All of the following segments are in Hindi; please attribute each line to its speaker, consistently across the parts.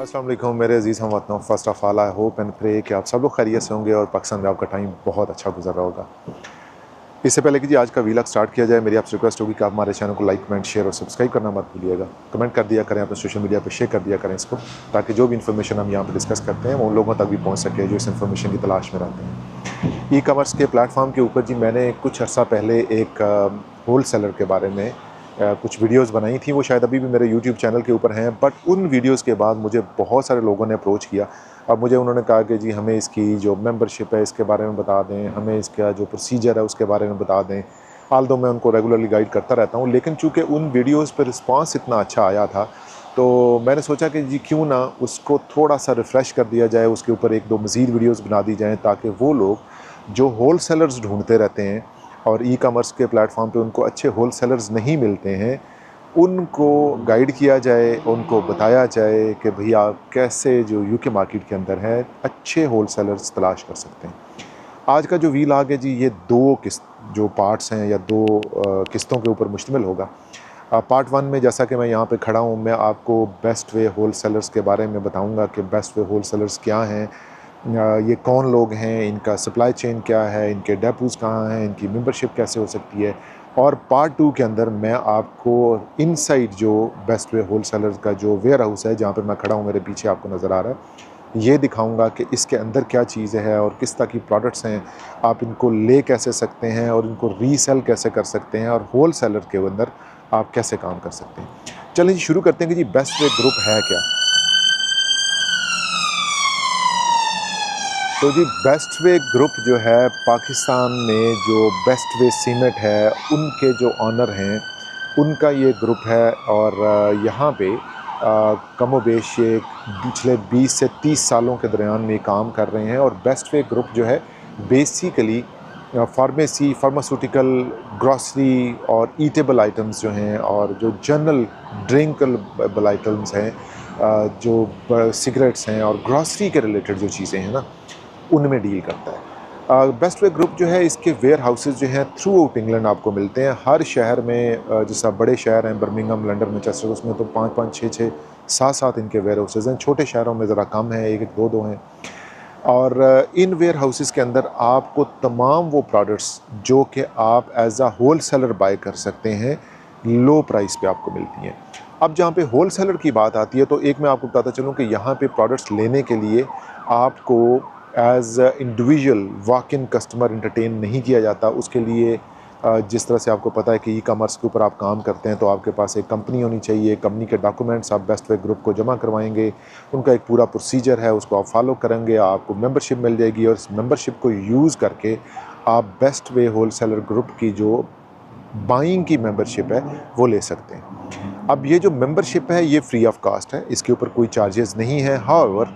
Speaker 1: अस्सलाम वालेकुम मेरे अजीज़ हमवतनों। First of all I hope and pray कि आप सब लोग खैरियत से होंगे और पाकिस्तान में आपका टाइम बहुत अच्छा गुजर रहा होगा। इससे पहले कि जी आज का वीलॉग स्टार्ट किया जाए, मेरी आपसे रिक्वेस्ट होगी कि आप हमारे चैनल को लाइक, कमेंट, शेयर और सब्सक्राइब करना मत भूलिएगा। कमेंट कर दिया करें, अपने सोशल मीडिया पर शेयर कर दिया करें इसको, ताकि जो भी इन्फॉर्मेशन हम यहाँ पर डिस्कस करते हैं वो उन लोगों तक भी पहुँच सके जो इस इन्फॉर्मेशन की तलाश में रहते हैं। ई कॉमर्स के प्लेटफॉर्म के ऊपर जी मैंने कुछ अर्सा पहले एक होल सेलर के बारे में कुछ वीडियोस बनाई थी, वो शायद अभी भी मेरे यूट्यूब चैनल के ऊपर हैं। बट उन वीडियोस के बाद मुझे बहुत सारे लोगों ने अप्रोच किया। अब मुझे उन्होंने कहा कि जी हमें इसकी जो मेंबरशिप है इसके बारे में बता दें, हमें इसका जो प्रोसीजर है उसके बारे में बता दें। हाल दो मैं उनको रेगुलरली गाइड करता रहता हूँ, लेकिन चूँकि उन वीडियोज़ पर रिस्पॉन्स इतना अच्छा आया था तो मैंने सोचा कि जी क्यों ना उसको थोड़ा सा रिफ़्रेश कर दिया जाए, उसके ऊपर एक दो मज़ीद वीडियोज़ बना दी जाएँ, ताकि वो लोग जो होल सेलर्स ढूँढते रहते हैं और ई कॉमर्स के प्लेटफॉर्म पे उनको अच्छे होल सेलर्स नहीं मिलते हैं, उनको गाइड किया जाए, उनको बताया जाए कि भई आप कैसे जो यूके मार्केट के अंदर है अच्छे होल सेलर्स तलाश कर सकते हैं। आज का जो व्लॉग है जी ये दो किस्त जो पार्ट्स हैं या दो किस्तों के ऊपर मुश्तमिल होगा। पार्ट 1 में जैसा कि मैं यहाँ पे खड़ा हूँ, मैं आपको बेस्ट वे होल सेलर्स के बारे में बताऊँगा कि बेस्ट वे होल सेलर्स क्या हैं, ये कौन लोग हैं, इनका सप्लाई चेन क्या है, इनके डेपोज़ कहाँ हैं, इनकी मेंबरशिप कैसे हो सकती है। और पार्ट 2 के अंदर मैं आपको इनसाइड जो बेस्ट वे होल सेलर्स का जो वेयर हाउस है जहाँ पर मैं खड़ा हूँ, मेरे पीछे आपको नज़र आ रहा है, ये दिखाऊंगा कि इसके अंदर क्या चीज़ है और किस तरह की प्रोडक्ट्स हैं, आप इनको ले कैसे सकते हैं और इनको रीसेल कैसे कर सकते हैं और होल सेलर के अंदर आप कैसे काम कर सकते हैं। चलिए जी शुरू करते हैं कि जी बेस्ट वे ग्रुप है क्या। तो जी बेस्ट वे ग्रुप जो है पाकिस्तान में जो बेस्ट वे सीमेंट है उनके जो ऑनर हैं उनका ये ग्रुप है। और यहाँ पे कमोबेश ये पिछले 20 से 30 सालों के दरमियान में काम कर रहे हैं। और बेस्ट वे ग्रुप जो है बेसिकली फार्मेसी, फार्मास्यूटिकल, ग्रॉसरी और ईटेबल आइटम्स जो हैं और जो जनरल ड्रिंकेबल आइटम्स हैं, जो सिगरेट्स हैं और ग्रॉसरी के रिलेटेड जो चीज़ें हैं ना, उनमें डील करता है। बेस्ट वे ग्रुप जो है इसके वेयर हाउसेस जो हैं थ्रू आउट इंग्लैंड आपको मिलते हैं। हर शहर में जैसा बड़े शहर हैं बर्मिंघम, लंदन, मैनचेस्टर, उसमें तो 5-5, 6-6, 7-7 इनके वेयर हाउसेस हैं। छोटे शहरों में ज़रा कम है, 1-1, 2-2 हैं। और इन वेयर हाउसेस के अंदर आपको तमाम वो प्रोडक्ट्स जो कि आप एज आ होल सेलर बाय कर सकते हैं, लो प्राइस पे आपको मिलती हैं। अब जहाँ पे होल सेलर की बात आती है तो एक मैं आपको बताता चलूँ कि यहाँ पे प्रोडक्ट्स लेने के लिए आपको as individual walk in customer entertain नहीं किया जाता। उसके लिए जिस तरह से आपको पता है कि ई कॉमर्स के ऊपर आप काम करते हैं तो आपके पास एक कंपनी होनी चाहिए। कंपनी के डॉक्यूमेंट्स आप बेस्ट वे ग्रुप को जमा करवाएंगे, उनका एक पूरा प्रोसीजर है, उसको आप फॉलो करेंगे, आपको मेंबरशिप मिल जाएगी और इस मेंबरशिप को यूज़ करके आप best way whole seller group की जो बाइंग की मेंबरशिप है वो ले सकते हैं। अब ये जो मेंबरशिप है ये फ्री ऑफ कॉस्ट है, इसके ऊपर कोई चार्जेस नहीं है। हाउएवर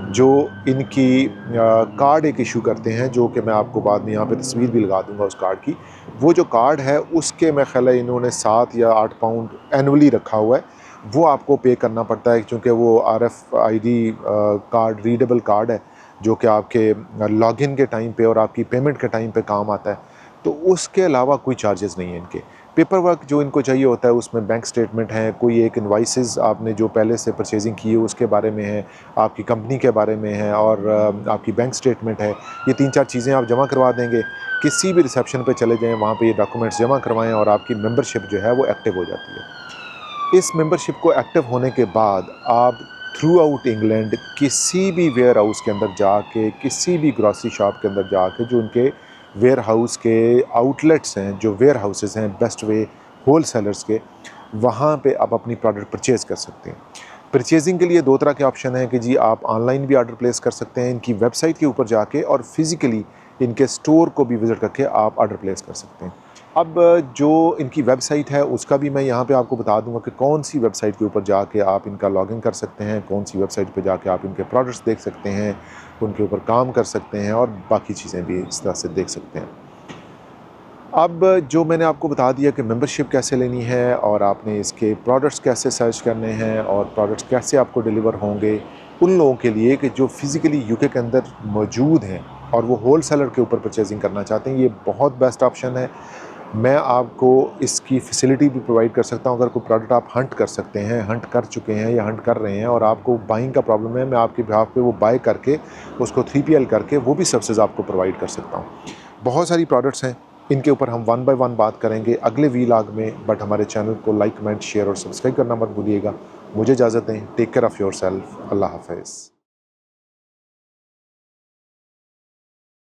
Speaker 1: जो इनकी कार्ड एक इशू करते हैं, जो कि मैं आपको बाद में यहाँ पे तस्वीर भी लगा दूंगा उस कार्ड की, वो जो कार्ड है उसके मैं ख्याल है इन्होंने 7 या 8 पाउंड एनुअली रखा हुआ है, वो आपको पे करना पड़ता है क्योंकि वो RFID कार्ड, रीडेबल कार्ड है, जो कि आपके लॉगिन के टाइम पे और आपकी पेमेंट के टाइम पे काम आता है। तो उसके अलावा कोई चार्जेस नहीं है इनके। पेपर वर्क जो इनको चाहिए होता है उसमें बैंक स्टेटमेंट है, कोई एक इनवाइसेस आपने जो पहले से परचेजिंग की है उसके बारे में है, आपकी कंपनी के बारे में है और आपकी बैंक स्टेटमेंट है। ये 3-4 चीज़ें आप जमा करवा देंगे, किसी भी रिसेप्शन पे चले जाएँ, वहाँ पे ये डॉक्यूमेंट्स जमा करवाएँ और आपकी मेंबरशिप जो है वो एक्टिव हो जाती है। इस मेंबरशिप को एक्टिव होने के बाद आप थ्रू आउट इंग्लैंड किसी भी वेयर हाउस के अंदर जाके, किसी भी ग्रॉसरी शॉप के अंदर जाके, जो उनके वेयर हाउस के आउटलेट्स हैं, जो वेयर हाउसेस हैं बेस्ट वे होल सेलर्स के, वहाँ पे आप अपनी प्रोडक्ट परचेज़ कर सकते हैं। परचेजिंग के लिए 2 तरह के ऑप्शन हैं कि जी आप ऑनलाइन भी ऑर्डर प्लेस कर सकते हैं इनकी वेबसाइट के ऊपर जाके, और फिज़िकली इनके स्टोर को भी विज़िट करके आप ऑर्डर प्लेस कर सकते हैं। अब जो इनकी वेबसाइट है उसका भी मैं यहाँ पे आपको बता दूंगा कि कौन सी वेबसाइट के ऊपर जाके आप इनका लॉगिन कर सकते हैं, कौन सी वेबसाइट पे जाके आप इनके प्रोडक्ट्स देख सकते हैं, उनके ऊपर काम कर सकते हैं और बाकी चीज़ें भी इस तरह से देख सकते हैं। अब जो मैंने आपको बता दिया कि मेंबरशिप कैसे लेनी है और आपने इसके प्रोडक्ट्स कैसे सर्च करने हैं और प्रोडक्ट्स कैसे आपको डिलीवर होंगे, उन लोगों के लिए कि जो फिज़िकली यूके के अंदर मौजूद हैं और वो होल सेलर के ऊपर परचेजिंग करना चाहते हैं, ये बहुत बेस्ट ऑप्शन है। मैं आपको इसकी फैसिलिटी भी प्रोवाइड कर सकता हूँ। अगर कोई प्रोडक्ट आप हंट कर सकते हैं, हंट कर चुके हैं या हंट कर रहे हैं और आपको बाइंग का प्रॉब्लम है, मैं आपके बिहाफ पे वो बाय करके उसको 3PL करके वो भी सर्विसेज आपको प्रोवाइड कर सकता हूँ। बहुत सारी प्रोडक्ट्स हैं, इनके ऊपर हम वन बाय वन बात करेंगे अगले वीलॉग में। बट हमारे चैनल को लाइक, कमेंट, शेयर और सब्सक्राइब करना मत भूलिएगा। मुझे इजाज़त दें। Take care of yourself. अल्लाह हाफ़िज़।